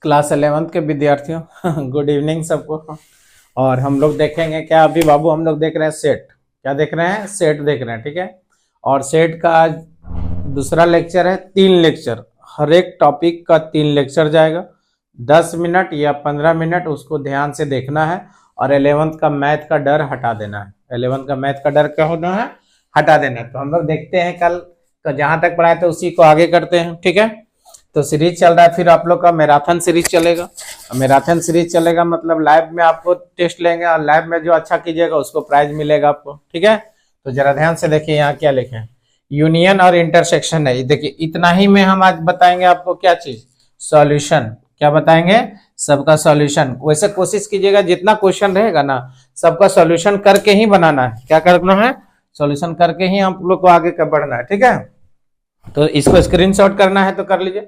Class 11th के विद्यार्थियों good evening सबको। और हम लोग देखेंगे क्या अभी बाबू, हम लोग देख रहे हैं सेट। क्या देख रहे हैं? सेट देख रहे हैं, ठीक है। और सेट का आज दूसरा लेक्चर है। 3 लेक्चर, हर एक टॉपिक का 3 लेक्चर जाएगा। 10 मिनट या 15 मिनट उसको ध्यान से देखना है। और 11th का मैथ का डर हटा देना है। 11th का मैथ का डर क्या होना है? हटा देना है। तो हम लोग देखते हैं कल जहां तक पढ़ाए थे उसी को आगे करते हैं, ठीक है। तो सीरीज चल रहा है, फिर आप लोग का मैराथन सीरीज चलेगा। मैराथन सीरीज चलेगा मतलब लाइव में आपको टेस्ट लेंगे और लाइव में जो अच्छा कीजिएगा उसको प्राइज मिलेगा आपको, ठीक है। तो जरा ध्यान से देखिए यहाँ क्या लिखे हैं, यूनियन और इंटरसेक्शन है। देखिए इतना ही में हम आज बताएंगे आपको क्या चीज, सॉल्यूशन। क्या बताएंगे? सबका सॉल्यूशन। वैसे कोशिश कीजिएगा जितना क्वेश्चन रहेगा ना सबका सॉल्यूशन करके ही बनाना है। क्या करना है? सॉल्यूशन करके ही हम लोग को आगे का बढ़ना है, ठीक है। तो इसको स्क्रीनशॉट करना है तो कर लीजिए,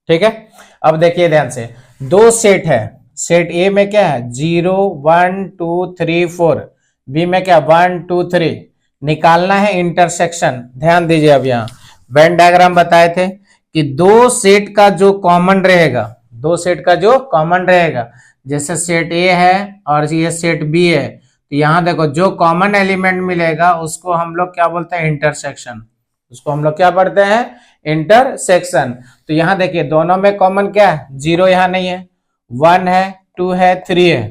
ठीक है। अब देखिए ध्यान से, 2 सेट है। सेट ए में क्या है? 0 1 2 3 4। बी में क्या? 1 2 3। निकालना है इंटरसेक्शन। ध्यान दीजिए, अब यहाँ वेन डायग्राम बताए थे कि 2 सेट का जो कॉमन रहेगा, 2 सेट का जो कॉमन रहेगा, जैसे सेट ए है और ये सेट बी है, तो यहाँ देखो जो कॉमन एलिमेंट मिलेगा उसको हम लोग क्या बोलते हैं? इंटरसेक्शन। उसको हम लोग क्या पढ़ते हैं? इंटरसेक्शन। तो यहाँ देखिए दोनों में कॉमन क्या है? 0 यहाँ नहीं है, 1 है, 2 है, 3 है।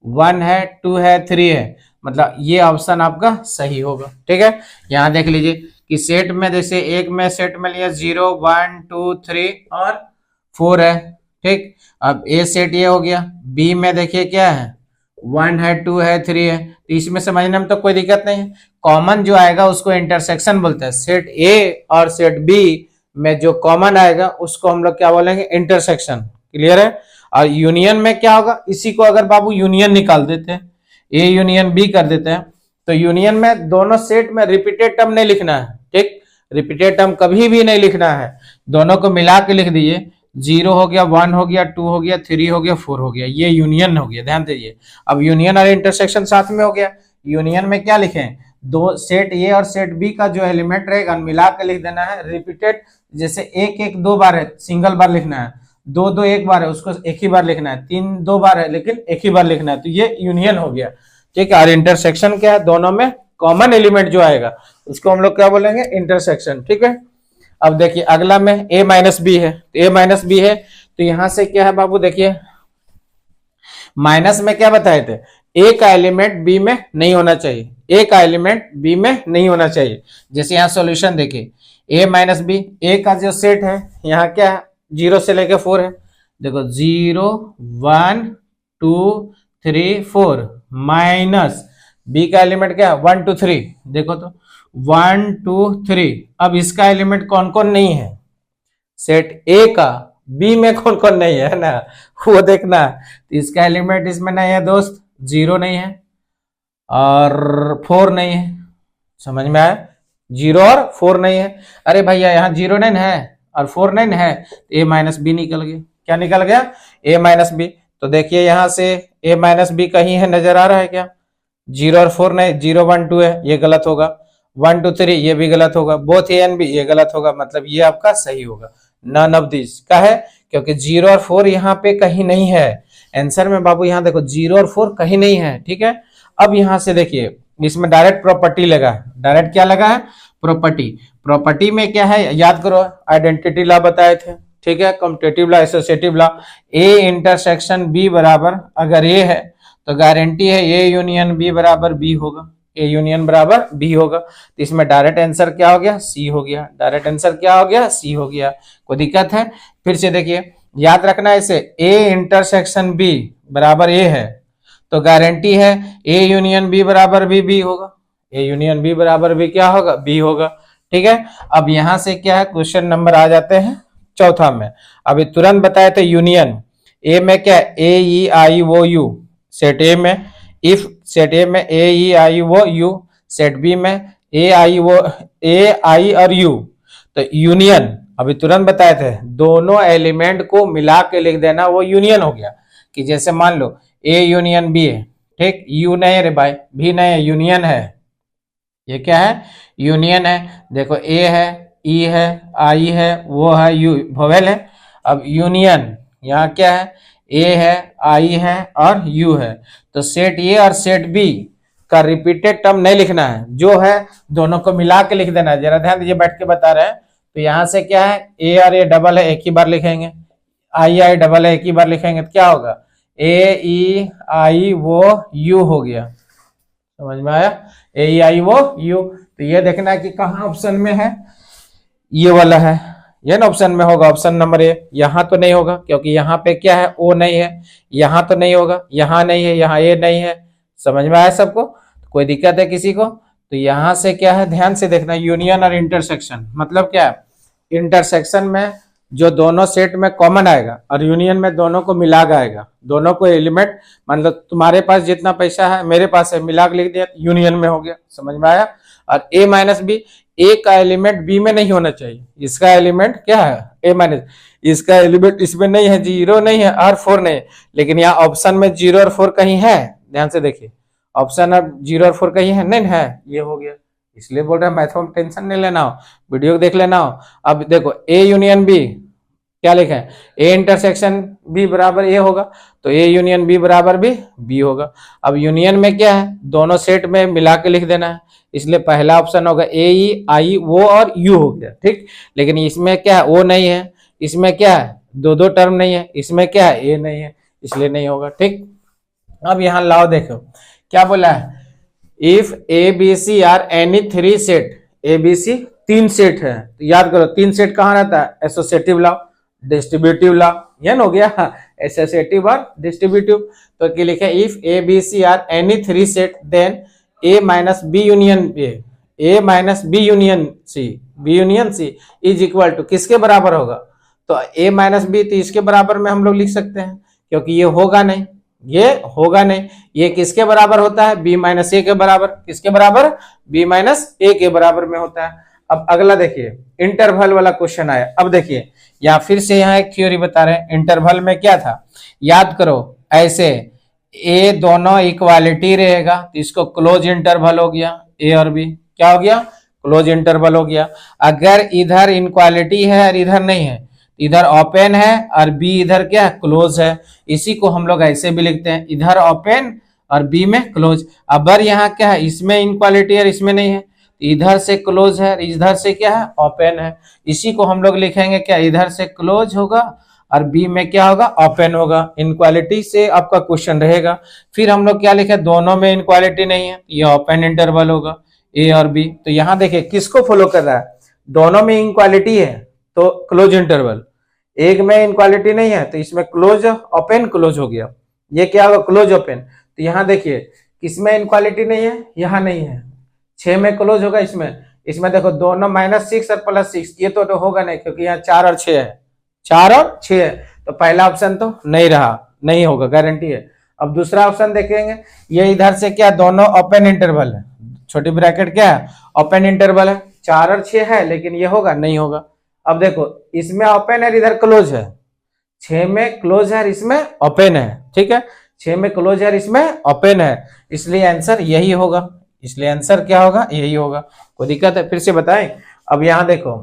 1 है, 2 है, 3 है, मतलब ये ऑप्शन आपका सही होगा, ठीक है। यहाँ देख लीजिए कि सेट में जैसे एक में सेट में लिया 0 1 2 3 और 4 है, ठीक। अब ए सेट ये हो गया। बी में देखिए क्या है? 1 है, 2 है, 3 है। तो इसमें समझने में तो कोई दिक्कत नहीं है। कॉमन जो आएगा उसको इंटरसेक्शन बोलते हैं। सेट ए और सेट बी में जो कॉमन आएगा उसको हम लोग क्या बोलेंगे? इंटरसेक्शन। क्लियर है। और यूनियन में क्या होगा? इसी को अगर बाबू यूनियन निकाल देते हैं, ए यूनियन बी कर देते हैं, तो यूनियन में दोनों सेट में रिपीटेड टर्म नहीं लिखना है, ठीक। रिपीटेड टर्म कभी भी नहीं लिखना है, दोनों को मिला के लिख दीजिए। 0 हो गया, 1 हो गया, 2 हो गया, 3 हो गया, 4 हो गया, ये यूनियन हो गया। ध्यान दीजिए, अब यूनियन और इंटरसेक्शन साथ में हो गया। यूनियन में क्या लिखें? 2 सेट ए और सेट बी का जो एलिमेंट रहेगा मिला के लिख देना है। रिपीटेड जैसे 1 1 2 बार है, सिंगल बार लिखना है। 2 2 1 बार है, उसको एक ही बार लिखना है। 3 2 बार है लेकिन एक ही बार लिखना है, तो ये यूनियन हो गया, ठीक है। और इंटरसेक्शन क्या है? दोनों में कॉमन एलिमेंट जो आएगा उसको हम लोग क्या बोलेंगे? इंटरसेक्शन, ठीक है। अब देखिए अगला में a माइनस बी है। a माइनस बी है तो यहां से क्या है बाबू? देखिए माइनस में क्या बताए थे? ए का एलिमेंट बी में नहीं होना चाहिए, ए का एलिमेंट बी में नहीं होना चाहिए। जैसे यहाँ सॉल्यूशन देखिए, a माइनस बी, ए का जो सेट है यहाँ क्या है? 0 से लेके 4 है। देखो 0 1 2 3 4 माइनस बी का एलिमेंट क्या है? 1 2 3। देखो तो 1 2 3। अब इसका एलिमेंट कौन कौन नहीं है? सेट ए का बी में कौन कौन नहीं है ना, वो देखना है। तो इसका एलिमेंट इसमें नहीं है दोस्त, 0 नहीं है और 4 नहीं है। समझ में आया? 0 और 4 नहीं है। अरे भैया यहाँ 0 नहीं है और 4 नहीं है, तो ए माइनस बी निकल गया। क्या निकल गया? ए माइनस बी। तो देखिए यहाँ से ए माइनस बी कहीं है, नजर आ रहा है क्या? 0 और 4 नहीं, 0 1 2 है, ये गलत होगा। 1 2 3 ये भी गलत होगा। बोथ ए एंड बी ये गलत होगा, मतलब ये आपका सही होगा। नन ऑफ दिस का है, क्योंकि 0 और 4 यहाँ पे कहीं नहीं है आंसर में बाबू। यहाँ देखो 0 और 4 कहीं नहीं है, ठीक है। अब यहाँ से देखिए इसमें डायरेक्ट प्रॉपर्टी लगा है। डायरेक्ट क्या लगा है? प्रॉपर्टी। प्रॉपर्टी में क्या है? याद करो, आइडेंटिटी लॉ बताए थे, ठीक है। Commutative law, associative law. A intersection B बराबर, अगर ए है तो गारंटी है ए यूनियन बी बराबर बी होगा। ए यूनियन बराबर बी होगा। तो इसमें डायरेक्ट आंसर क्या हो गया? सी हो गया। डायरेक्ट आंसर क्या हो गया? सी हो गया। कोई दिक्कत है? फिर से देखिए, याद रखना है इसे, ए इंटरसेक्शन बी बराबर ए है तो गारंटी है ए यूनियन बी बराबर बी बी होगा। ए यूनियन बी बराबर बी क्या होगा? बी होगा, ठीक है। अब यहां से क्या है? क्वेश्चन नंबर आ जाते हैं चौथा में। अभी तुरंत बताए थे यूनियन। ए में क्या? ए ई आई ओ यू। सेट ए में इफ सेट ए में ए ई आई ओ यू, सेट बी में ए आई और यू। तो यूनियन अभी तुरंत बताए थे, दोनों एलिमेंट को मिला के लिख देना, वो यूनियन हो गया। कि जैसे मान लो ए यूनियन बी है, ठीक। यू नहीं रे भाई, भी नहीं है, यूनियन है। ये क्या है? यूनियन है। देखो ए है, ई है, आई है, वो है, यू वोवेल है। अब यूनियन यहाँ क्या है, ए है, आई है और यू है। तो सेट ए और सेट बी का रिपीटेड टर्म नहीं लिखना है, जो है दोनों को मिला के लिख देना है। जरा ध्यान दीजिए, बैठ के बता रहे हैं। तो यहाँ से क्या है, ए और ए डबल है, एक ही बार लिखेंगे, आई आई डबल है, एक ही बार लिखेंगे, तो क्या होगा, ए ई आई वो यू हो गया। समझ में आया, ए ई आई वो यू। तो ये देखना है कि कहाँ ऑप्शन में है, ये वाला है, ये ना ऑप्शन में होगा, ऑप्शन नंबर ए। यहाँ तो नहीं होगा क्योंकि यहाँ पे क्या है, ओ नहीं है, यहाँ तो नहीं होगा, यहाँ नहीं है, यहाँ ए नहीं है। समझ में आया सबको, कोई दिक्कत है किसी को? तो यहाँ से क्या है, ध्यान से देखना, यूनियन और इंटरसेक्शन मतलब क्या है, इंटरसेक्शन में जो दोनों सेट में कॉमन आएगा और यूनियन में दोनों को मिला के आएगा, दोनों को एलिमेंट, मतलब तुम्हारे पास जितना पैसा है मेरे पास है, मिला के लिख दिया, यूनियन में हो गया। समझ में आया। और ए माइनस बी, ए का एलिमेंट बी में नहीं होना चाहिए, इसका एलिमेंट क्या है, ए माइनस, इसका एलिमेंट इसमें नहीं है, 0 नहीं है और 4 नहीं है, लेकिन यहाँ ऑप्शन में 0 और 4 कहीं है, ध्यान से देखिए, ऑप्शन अब 0 और 4 कहीं है, नहीं है, ये हो गया। इसलिए बोल रहे हैं मैथ में टेंशन नहीं लेना हो, वीडियो देख लेना हो। अब देखो ए यूनियन बी क्या लिखा है, ए इंटरसेक्शन बी बराबर ए होगा, तो ए यूनियन बी बराबर भी बी होगा। अब यूनियन में क्या है, दोनों सेट में मिला के लिख देना है, इसलिए पहला ऑप्शन होगा ए ई आई वो और यू हो गया, ठीक। लेकिन इसमें क्या है, ओ नहीं है, इसमें क्या है, दो टर्म नहीं है, इसमें क्या है, ए नहीं है, इसलिए नहीं होगा, ठीक। अब यहाँ लाओ देखो क्या बोला है, if A B C are any 3 set, A B C 3 set है, तो याद करो 3 सेट कहाँ रहता है, एसोसिएटिव लॉ, डिस्ट्रीब्यूटिव लॉ, ये हो गया एसोसिएटिव और डिस्ट्रीब्यूटिव। तो क्या लिखे, if A B C are any 3 set then A minus B union A minus B union C is equal to किसके बराबर होगा, तो ए माइनस बी, तो इसके बराबर में हम लोग लिख सकते हैं, क्योंकि ये होगा नहीं, ये होगा नहीं, ये किसके बराबर होता है, बी माइनस ए के बराबर, किसके बराबर, बी माइनस ए के बराबर में होता है। अब अगला देखिए, इंटरवल वाला क्वेश्चन आया। अब देखिए या फिर से यहाँ एक थ्योरी बता रहे हैं, इंटरवल में क्या था, याद करो, ऐसे ए दोनों इक्वालिटी रहेगा तो इसको क्लोज इंटरवल हो गया, ए और बी क्या हो गया, क्लोज इंटरवल हो गया। अगर इधर इनक्वालिटी है और इधर नहीं है, इधर ओपन है और बी इधर क्या है, क्लोज है, इसी को हम लोग ऐसे भी लिखते हैं, इधर ओपन और बी में क्लोज। अगर यहाँ क्या है, इसमें इनक्वालिटी है इसमें नहीं है, इधर से क्लोज है, इधर से क्या है, ओपन है, इसी को हम लोग लिखेंगे क्या, इधर से क्लोज होगा और बी में क्या होगा, ओपन होगा। इनक्वालिटी से आपका क्वेश्चन रहेगा। फिर हम लोग क्या लिखे, दोनों में इनक्वालिटी नहीं है, ये ओपन इंटरवल होगा, ए और बी। तो यहाँ देखिए किसको फॉलो कर रहा है, दोनों में इनक्वालिटी है तो क्लोज इंटरवल, एक में इनक्वालिटी नहीं है तो इसमें क्लोज ओपन क्लोज हो गया, ये क्या होगा, क्लोज ओपन। तो यहाँ देखिए किसमें इनक्वालिटी नहीं है, यहाँ नहीं है, 6 में क्लोज होगा, इसमें देखो दोनों -6 और +6, ये तो होगा नहीं क्योंकि यहाँ 4 और 6 है, 4 और 6 है, तो पहला ऑप्शन तो नहीं रहा, नहीं होगा, गारंटी है। अब दूसरा ऑप्शन देखेंगे, ये इधर से क्या, दोनों ओपन इंटरवल है, छोटी ब्रैकेट क्या है, ओपन इंटरवल है, 4 और 6 है, लेकिन ये होगा नहीं होगा। अब देखो इसमें ओपन है, इधर क्लोज है, 6 में क्लोज है, इसमें ओपन है, ठीक है, 6 में क्लोज है, इसमें ओपन है, इसलिए आंसर यही होगा, इसलिए आंसर क्या होगा, यही होगा। कोई दिक्कत है, फिर से बताएं। अब यहाँ देखो,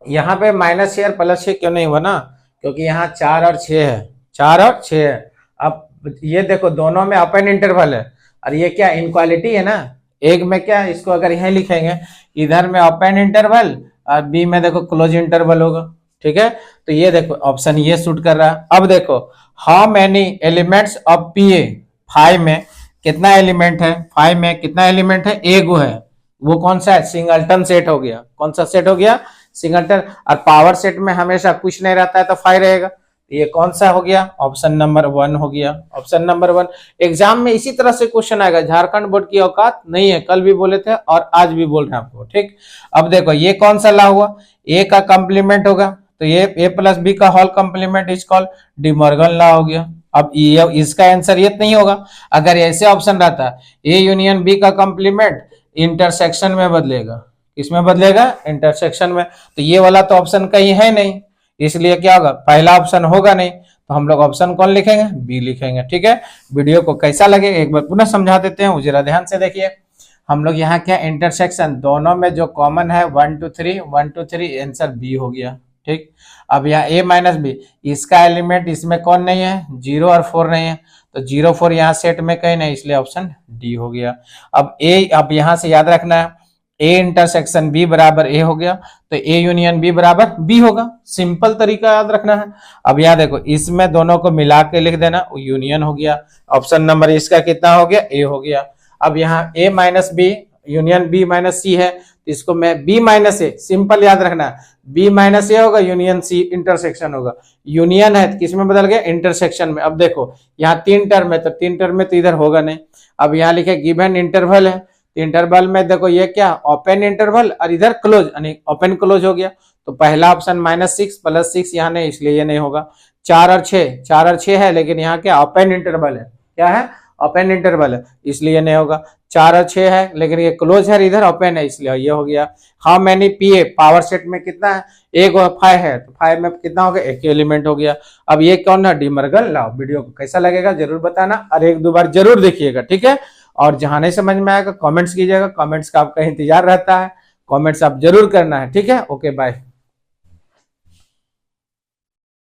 यहाँ पे -6 और +6 क्यों नहीं हुआ ना, क्योंकि यहाँ 4 और 6 है, 4 और 6 है। अब ये देखो दोनों में ओपन इंटरवल है और ये क्या, इनक्वालिटी है ना, एक में क्या, इसको अगर यहीं लिखेंगे, इधर में ओपन इंटरवल और बी में देखो क्लोज इंटरवल होगा, ठीक है। तो ये देखो ऑप्शन ये सूट कर रहा है। अब देखो, how many elements of P A, 5 में कितना एलिमेंट है, 5 में कितना एलिमेंट है, एगो है, वो कौन सा है, सिंगलटन सेट हो गया, कौन सा सेट हो गया, सिंगलटन। और पावर सेट में हमेशा कुछ नहीं रहता है तो 5 रहेगा, ये कौन सा हो गया, ऑप्शन नंबर 1 हो गया, ऑप्शन नंबर 1। एग्जाम में इसी तरह से क्वेश्चन आएगा, झारखंड बोर्ड की औकात नहीं है, कल भी बोले थे और आज भी बोल रहे हैं आपको, ठीक। अब देखो ये कौन सा ला हुआ, ए का कंप्लीमेंट होगा, तो ये ए प्लस बी का whole complement is called De Morgan law हो गया। अब ये इसका आंसर ये नहीं होगा, अगर ऐसे ऑप्शन रहता ए यूनियन बी का कंप्लीमेंट इंटरसेक्शन में बदलेगा, किसमें बदलेगा, इंटरसेक्शन में, तो ये वाला तो ऑप्शन कहीं है नहीं, इसलिए क्या होगा, पहला ऑप्शन होगा नहीं, तो हम लोग ऑप्शन कौन लिखेंगे, बी लिखेंगे, ठीक है। वीडियो को कैसा लगे एक बार पुनः समझा देते हैं, जरा ध्यान से देखिए। हम लोग यहाँ क्या इंटरसेक्शन दोनों में जो कॉमन है 1 2 3 1 2 3, आंसर बी हो गया। ठीक, अब यहाँ a माइनस बी, इसका एलिमेंट इसमें कौन नहीं है, 0 और 4 नहीं है, तो 0 4 यहाँ सेट में कहीं नहीं, इसलिए ऑप्शन डी हो गया। अब यहाँ से याद रखना है ए इंटरसेक्शन बी बराबर ए हो गया, तो ए यूनियन बी बराबर बी होगा। सिंपल तरीका याद रखना है। अब यहाँ देखो इसमें दोनों को मिला के लिख देना, यूनियन हो गया। ऑप्शन नंबर इसका कितना हो गया, ए हो गया। अब यहाँ A minus B union B minus C है, तो इसको मैं बी माइनस ए, सिंपल याद रखना है, बी माइनस ए होगा, यूनियन सी इंटरसेक्शन होगा। यूनियन है तो किस में बदल गया, इंटरसेक्शन में। अब देखो यहाँ 3 टर्म है, तो 3 टर्म में तो इधर होगा नहीं। अब यहाँ लिखे गिवन इंटरवल है, इंटरवल में देखो ये क्या ओपन इंटरवल और इधर क्लोज, यानी ओपन क्लोज हो गया, तो पहला ऑप्शन -6 + 6 यहाँ नहीं, इसलिए ये नहीं होगा। 4 और 6 है, लेकिन यहाँ क्या ओपन इंटरवल है, क्या है ओपन इंटरवल है, इसलिए नहीं होगा। 4 और 6 है, लेकिन ये क्लोज है, इधर ओपन है, इसलिए ये हो गया। How many PA, power set में कितना है, एक 5 है, तो 5 में कितना हो गया, एक एलिमेंट हो गया। अब ये कौन है, डी मॉर्गन लॉ। वीडियो को कैसा लगेगा जरूर बताना, और 1-2 बार जरूर देखिएगा, ठीक है। और जहां नहीं समझ में आएगा कमेंट्स कीजिएगा, कमेंट्स का आपका इंतजार रहता है, कमेंट्स आप जरूर करना है, ठीक है। Okay bye.